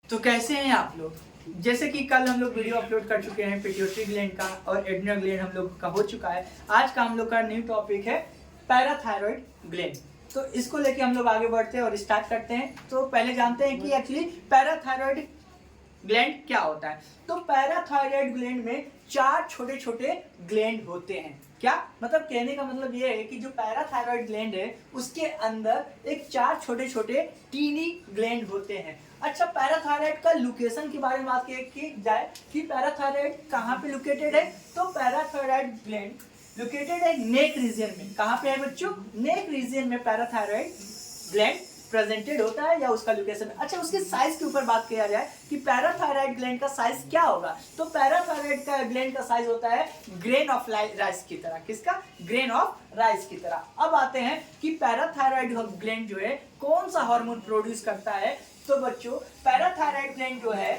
तो कैसे हैं आप लोग। जैसे कि कल हम लोग वीडियो अपलोड कर चुके हैं पिट्यूटरी ग्लैंड का और एड्रिनल ग्लैंड हम लोग का हो चुका है। आज का हम लोग का न्यू टॉपिक है पैराथायरॉइड ग्लैंड। तो इसको लेके हम लोग आगे बढ़ते हैं और स्टार्ट करते हैं। तो पहले जानते हैं कि एक्चुअली पैराथायरॉइड ग्लैंड क्या होता है। तो पैराथायरॉइड ग्लैंड में 4 छोटे छोटे ग्लैंड होते हैं। क्या मतलब, कहने का मतलब ये है कि जो पैराथायरॉइड ग्लैंड है उसके अंदर एक 4 छोटे छोटे टीनी ग्लैंड होते हैं। अच्छा, पैराथायरॉइड का लोकेशन के बारे में बात की जाए कि पैराथायरॉइड कहाँ पे लोकेटेड है। तो पैराथायरॉइड ग्लैंड लोकेटेड है नेक रीजन में। कहाँ पे है बच्चों? नेक रीजन में पैराथायरॉइड ग्लैंड प्रेजेंटेड होता है या उसका लोकेशन। अच्छा, उसके साइज के ऊपर बात किया जाए कि पैराथायरॉइड ग्लैंड का साइज क्या होगा। तो पैराथायरॉइड का ग्लैंड का साइज होता है ग्रेन ऑफ राइस की तरह। किसका? ग्रेन ऑफ राइस की तरह। अब आते हैं कि पैराथायरॉइड ग्लैंड जो है कौन सा हार्मोन प्रोड्यूस करता है। तो बच्चों, पैराथायरॉइड ग्लैंड जो है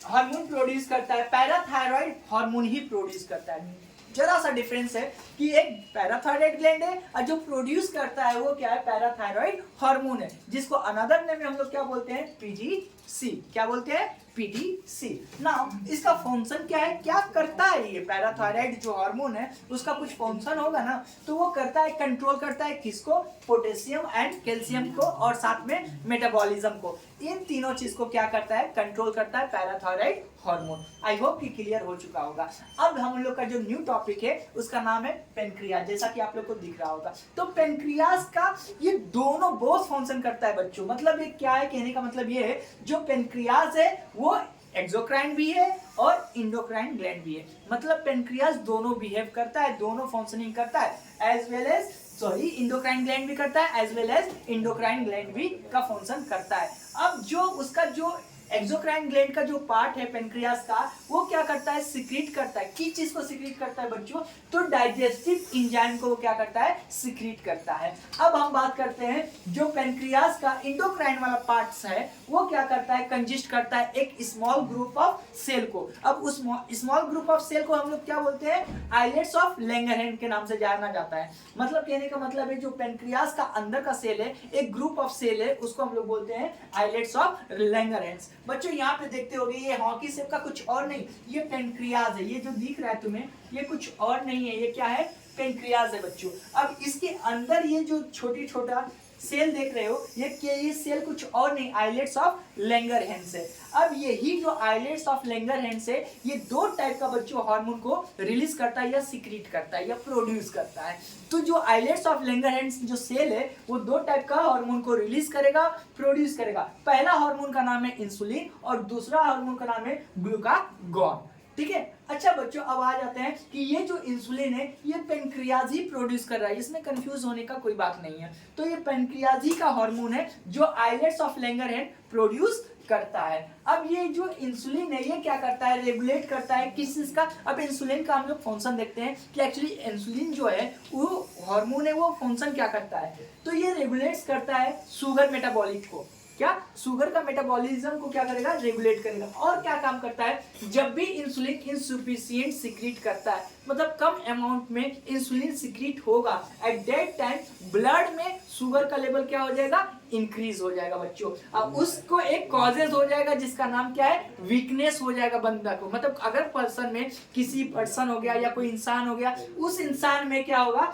हार्मोन प्रोड्यूस करता है, पैराथायरॉइड हार्मोन ही प्रोड्यूस करता है। जरा सा डिफरेंस है कि एक पैराथायरॉइड ग्लैंड है और जो प्रोड्यूस करता है वो क्या है? पैराथायरॉइड हार्मोन है, जिसको अनदर नेम में हम लोग क्या बोलते हैं? पीटीसी। क्या बोलते हैं? पीटीसी। नाउ इसका फंक्शन क्या है? क्या करता है ये पैराथायरॉइड जो हार्मोन है? उसका कुछ फंक्शन होगा ना, तो वो करता है, कंट्रोल करता है किसको? पोटेशियम एंड कैल्शियम को और साथ में मेटाबॉलिज्म को। इन तीनों चीज को क्या करता है? कंट्रोल करता है पैराथायरॉइड हार्मोन। आई होप कि क्लियर हो चुका होगा। अब हम लोग का जो न्यू टॉपिक है उसका नाम है पेनक्रियाज, जैसा कि आप लोग को दिख रहा होगा। तो पेनक्रियाज का ये दोनों बोथ फंक्शन करता है बच्चों। मतलब ये क्या है? कहने का मतलब ये है, जो पेनक्रियाज है वो एक्सोक्राइन भी है और इंडोक्राइन ग्लैंड भी है। मतलब पेनक्रियाज दोनों बिहेव करता है, दोनों फंक्शनिंग करता है, as well as endocrine gland भी करता है, as well as endocrine gland भी का फंक्शन करता है। अब जो उसका जो एक्सोक्राइन ग्लैंड का जो पार्ट है पेनक्रियाज का, वो क्या करता है? सिक्रीट करता है। किस चीज को सिक्रीट करता है बच्चों? तो डाइजेस्टिव एंजाइम को वो क्या करता है? सिक्रीट करता है। अब हम बात करते हैं जो पेनक्रियाज का इंडोक्राइन वाला पार्ट है, वो क्या करता है? कंजिस्ट करता है एक स्मॉल ग्रुप ऑफ सेल को। अब उस स्मॉल ग्रुप ऑफ सेल को हम लोग क्या बोलते हैं? आइलेट्स ऑफ लैंगरहैंस के नाम से जाना जाता है। मतलब कहने का मतलब है, जो पेनक्रियाज का अंदर का सेल है, एक ग्रुप ऑफ सेल है, उसको हम लोग बोलते हैं आइलेट्स ऑफ लैंगरहैंस। बच्चों यहाँ पे देखते होगे ये हॉकी शेप का कुछ और नहीं, ये पेनक्रियाज है। ये जो दिख रहा है तुम्हें, ये कुछ और नहीं है, ये क्या है? पेनक्रियाज है बच्चों। अब इसके अंदर ये जो छोटी छोटा सेल देख रहे हो, ये सेल कुछ और नहीं, आइलेट्स ऑफ लैंगरहैंस है। अब यही जो आइलेट्स ऑफ लैंगरहैंस है, ये 2 टाइप का बच्चों हार्मोन को रिलीज करता है या सिक्रीट करता है या प्रोड्यूस करता है। तो जो आइलेट्स ऑफ लैंगरहैंस जो सेल है, वो 2 टाइप का हार्मोन को रिलीज करेगा, प्रोड्यूस करेगा। पहला हार्मोन का नाम है इंसुलिन और दूसरा हार्मोन का नाम है ग्लूकागॉन। ठीक है। अच्छा बच्चों, अब आ जाते हैं कि ये जो इंसुलिन है ये पेनक्रियाज ही प्रोड्यूस कर रहा है, इसमें कंफ्यूज होने का कोई बात नहीं है। तो ये पेनक्रियाज ही का हार्मोन है जो आइलेट्स ऑफ लैंगरहैंस प्रोड्यूस करता है। अब ये जो इंसुलिन है ये क्या करता है? रेगुलेट करता है किस चीज का? अब इंसुलिन का हम लोग फंक्शन देखते हैं कि एक्चुअली इंसुलिन जो है वो हार्मोन है, वो फंक्शन क्या करता है? तो ये रेगुलेट्स करता है शुगर मेटाबॉलिक को। क्या? शुगर का मेटाबॉलिज्म को क्या करेगा? रेगुलेट करेगा। और क्या काम करता है? जब भी इंसुलिन इनसफिशिएंट सिक्रीट करता है, मतलब कम अमाउंट में इंसुलिन सिक्रीट होगा, एट दैट टाइम ब्लड में शुगर का लेवल क्या हो जाएगा? इंक्रीज हो जाएगा बच्चों। अब उसको एक कॉजेज हो जाएगा जिसका नाम क्या है? वीकनेस हो जाएगा बंदा को। मतलब अगर पर्सन में किसी पर्सन हो गया या कोई इंसान हो गया, उस इंसान में क्या होगा?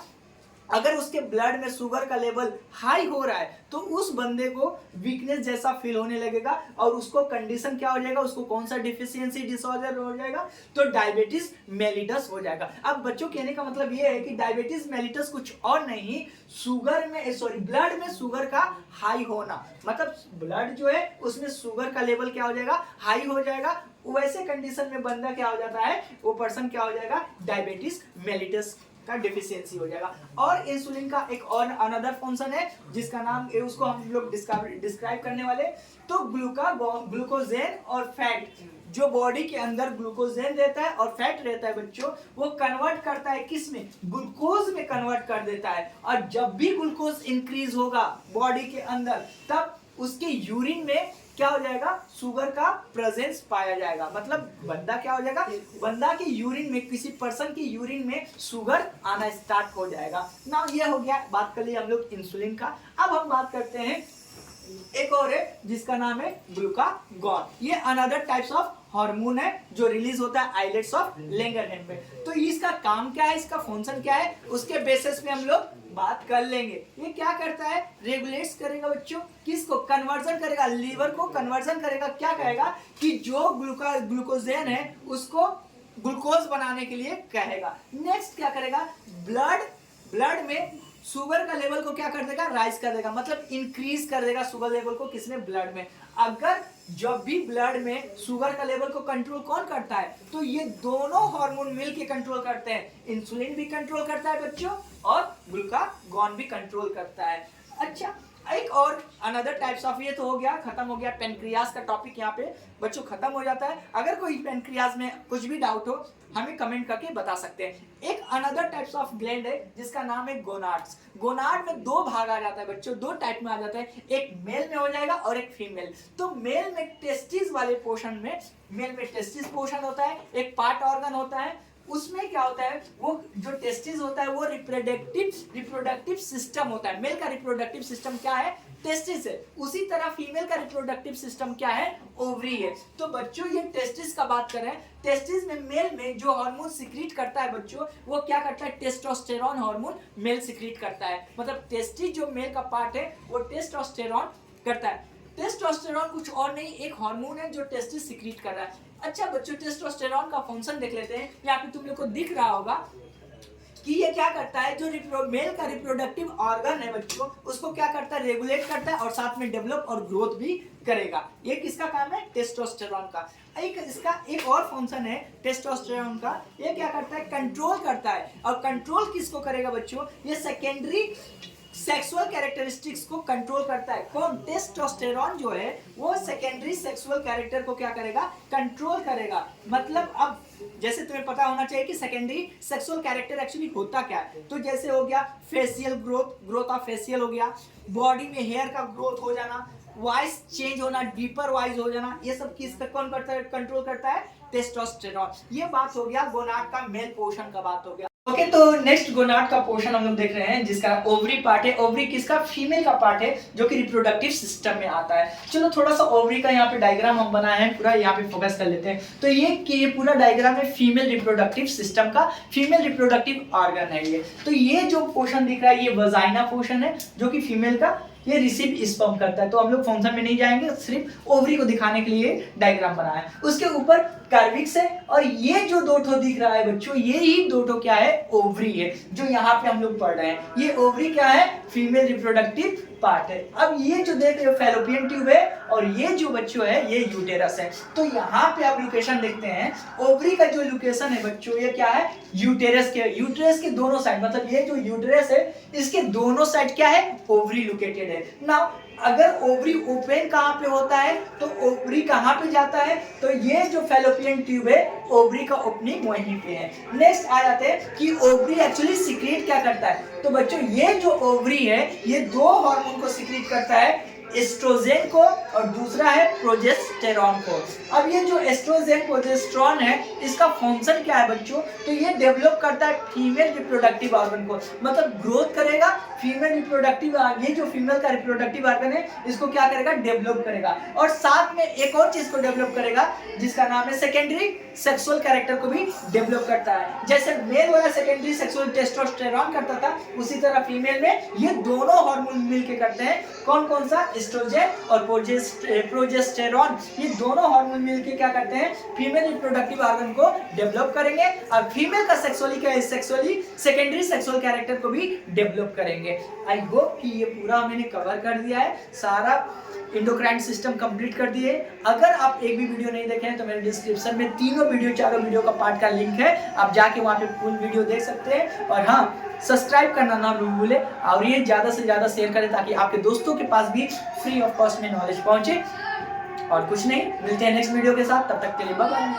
अगर उसके ब्लड में शुगर का लेवल हाई हो रहा है तो उस बंदे को वीकनेस जैसा फील होने लगेगा और उसको कंडीशन क्या हो जाएगा? उसको कौन सा डिफिशियंसी डिसऑर्डर हो जाएगा? तो डायबिटीज मेलिटस हो जाएगा। अब बच्चों कहने का मतलब ये है कि डायबिटीज मेलिटस कुछ और नहीं, शुगर में ब्लड में शुगर का हाई होना। मतलब ब्लड जो है उसमें शुगर का लेवल क्या हो जाएगा? हाई हो जाएगा। वैसे कंडीशन में बंदा क्या हो जाता है? वो पर्सन क्या हो जाएगा? डायबिटीज मेलिटस का डिफिशियंसी हो जाएगा। और इंसुलिन का एक और अनदर फंक्शन है जिसका नाम है, उसको हम लोग डिस्क्राइब करने वाले। तो ग्लूकोजेन और फैट, जो बॉडी के अंदर ग्लूकोजेन रहता है और फैट रहता है बच्चों, वो कन्वर्ट करता है किस में? ग्लूकोज में कन्वर्ट कर देता है। और जब भी ग्लूकोज इंक्रीज होगा बॉडी के अंदर, तब उसके यूरिन में क्या हो जाएगा? शुगर का प्रेजेंस पाया जाएगा। मतलब बंदा क्या हो जाएगा? बंदा के यूरिन में, किसी पर्सन की यूरिन में शुगर आना स्टार्ट हो जाएगा ना। ये हो गया, बात कर ली हम लोग इंसुलिन का। अब हम बात करते हैं एक और है जिसका नाम है ग्लूकागॉन। ये अनदर टाइप्स ऑफ हार्मोन है जो रिलीज होता है आइलेट्स ऑफ लैंगरहैंस में। तो इसका काम क्या है, इसका फंक्शन क्या है, उसके बेसिस पे हम लोग बात कर लेंगे। ये क्या करता है, रेगुलेट्स करेगा बच्चों, किसको, कन्वर्जन करेगा, लीवर को कन्वर्जन करेगा। क्या कहेगा कि जो ग्लूकोजेन है उसको ग्लूकोज बनाने के लिए कहेगा। नेक्स्ट क्या करेगा, ब्लड में शुगर का लेवल को क्या कर देगा, राइज कर देगा, मतलब इंक्रीज कर देगा शुगर लेवल को, किसमें, ब्लड में। अगर जब भी ब्लड में शुगर का लेवल को कंट्रोल कौन करता है, तो ये दोनों हार्मोन मिलके कंट्रोल करते हैं। इंसुलिन भी कंट्रोल करता है बच्चों और ग्लूकागॉन भी कंट्रोल करता है। अच्छा, एक और अनदर टाइप्स ऑफ, ये तो हो गया, खत्म हो गया पेनक्रियास का टॉपिक, यहाँ पे बच्चों खत्म हो जाता है। अगर कोई पेनक्रियास में कुछ भी डाउट हो हमें कमेंट करके बता सकते हैं। एक अनदर टाइप्स ऑफ ग्लैंड है जिसका नाम है गोनाड्स। गोनाड में दो भाग आ जाता है बच्चों, दो टाइप में आ जाता है, एक मेल में हो जाएगा और एक फीमेल। तो मेल में टेस्टिस वाले पोर्शन में, मेल में टेस्टिस पोर्शन होता है, एक पार्ट ऑर्गन होता है, उसमें क्या होता है, वो जो टेस्टिस होता है वो रिप्रोडक्टिव सिस्टम होता है। मेल का रिप्रोडक्टिव सिस्टम क्या है, टेस्टिस है। उसी तरह फीमेल का रिप्रोडक्टिव सिस्टम क्या है, ओवरी है। तो बच्चों ये टेस्टिस का बात करें, टेस्टिस में मेल में जो हार्मोन सिक्रीट करता है बच्चों, वो क्या करता है, टेस्टोस्टेरोन हार्मोन मेल सिक्रीट करता है। मतलब टेस्टिस जो मेल का पार्ट है वो टेस्टोस्टेरोन करता है। टेस्टोस्टेरोन कुछ और नहीं, एक हार्मोन है जो टेस्टिस सिक्रीट कर रहा है। अच्छा बच्चों, टेस्टोस्टेरोन का फंक्शन देख लेते हैं। यहाँ पे तुम लोग को दिख रहा होगा कि ये क्या करता है, जो मेल का रिप्रोडक्टिव ऑर्गन है बच्चों, उसको क्या करता है, रेगुलेट करता है और साथ में डेवलप और ग्रोथ भी करेगा। ये किसका काम है, टेस्टोस्टेरोन का। इसका एक और फंक्शन है टेस्टोस्टेरोन का, ये क्या करता है, कंट्रोल करता है। और कंट्रोल किसको करेगा बच्चों, ये सेकेंडरी सेक्सुअल कैरेक्टरिस्टिक्स को कंट्रोल करता है। कौन, टेस्टोस्टेरोन जो है वो सेकेंडरी सेक्सुअल कैरेक्टर को क्या करेगा, कंट्रोल करेगा। मतलब अब जैसे तुम्हें पता होना चाहिए कि सेकेंडरी सेक्सुअल कैरेक्टर एक्चुअली होता क्या है। तो जैसे हो गया फेशियल ग्रोथ ऑफ फेशियल हो गया, बॉडी में हेयर का ग्रोथ हो जाना, वॉइस चेंज होना, डीपर वॉइस हो जाना, ये सब किस कौन करता है, कंट्रोल करता है, टेस्टोस्टेरोन। ये बात हो गया गोनाड का मेल पोर्शन का बात हो गया। ओके, तो नेक्स्ट गोनाड का पोर्शन हम लोग देख रहे हैं जिसका ओवरी पार्ट है। ओवरी किसका, फीमेल का पार्ट है जो कि रिप्रोडक्टिव सिस्टम में आता है। चलो थोड़ा सा ओवरी का यहाँ पे डायग्राम हम बनाए हैं, पूरा यहाँ पे फोकस कर लेते हैं। तो ये पूरा डायग्राम है फीमेल रिप्रोडक्टिव सिस्टम का, फीमेल रिप्रोडक्टिव ऑर्गन है ये। तो ये जो पोर्शन दिख रहा है ये वजाइना पोर्शन है जो कि फीमेल का, ये रिसीव स्पर्म करता है। तो हम लोग फंक्शन में नहीं जाएंगे, सिर्फ ओवरी को दिखाने के लिए डायग्राम बनाया है। उसके ऊपर कार्विक्स है और ये जो दो ठो दिख रहा है बच्चों, ये ही दो ठो क्या है, ओवरी है, जो यहाँ पे हम लोग पढ़ रहे हैं। ये ओवरी क्या है, फीमेल रिप्रोडक्टिव पार्ट है। अब ये जो देख रहे हो फैलोपियन ट्यूब है और ये जो बच्चों है ये यूटेरस है। तो यहाँ पे आप लोकेशन देखते हैं, ओवरी का जो लोकेशन है बच्चों ये क्या है, यूटेरस के दोनों साइड, मतलब ये जो यूटेरस है इसके दोनों साइड क्या है, ओवरी लोकेटेड है ना। अगर ओवरी ओपन कहाँ पे होता है तो ओवरी कहाँ पे जाता है, तो ये जो फैलोपियन ट्यूब है ओवरी का ओपनिंग वहीं पे है। नेक्स्ट आ जाते हैं कि ओवरी एक्चुअली सिक्रीट क्या करता है। तो बच्चों ये जो ओवरी है ये दो हार्मोन को सिक्रीट करता है, एस्ट्रोजन को और दूसरा है प्रोजेस्टेरॉन को। अब ये जो एस्ट्रोजन प्रोजेस्टेरॉन है इसका फंक्शन क्या है बच्चों, तो ये डेवलप करता है फीमेल रिप्रोडक्टिव ऑर्गन को, मतलब ग्रोथ करेगा फीमेल रिप्रोडक्टिव, ये जो फीमेल का रिप्रोडक्टिव ऑर्गन है इसको क्या करेगा, डेवलप करेगा। और साथ में एक और चीज को डेवलप करेगा जिसका नाम है सेकेंडरी सेक्सुअल कैरेक्टर को भी डेवलप करता है। जैसे मेल वाला सेकेंडरी सेक्सुअल टेस्टोस्टेरोन करता था, उसी तरह फीमेल में ये दोनों हार्मोन मिलके करते हैं। कौन कौन सा, एस्ट्रोजन और प्रोजेस्टेरॉन, ये दोनों हार्मोन मिलके क्या करते हैं, फीमेल रिप्रोडक्टिव ऑर्गन को डेवलप करेंगे और फीमेल का सेक्सुअली सेकेंडरी सेक्सुअल कैरेक्टर को भी डेवलप करेंगे। आई होप कि ये पूरा मैंने कवर कर दिया है, सारा एंडोक्राइन सिस्टम कंप्लीट कर दिए। अगर आप एक भी वीडियो नहीं देखे हैं तो मेरे डिस्क्रिप्शन में चारों वीडियो का पार्ट का लिंक है, आप जाके वहाँ पे फुल वीडियो देख सकते हैं। और हाँ, सब्सक्राइब करना ना भूलें और ये ज़्यादा से ज़्यादा शेयर करें ताकि आपके दोस्तों के पास भी फ्री ऑफ कॉस्ट में नॉलेज पहुँचे। और कुछ नहीं, मिलते हैं नेक्स्ट वीडियो के साथ, तब तक के लिए बाय बाय।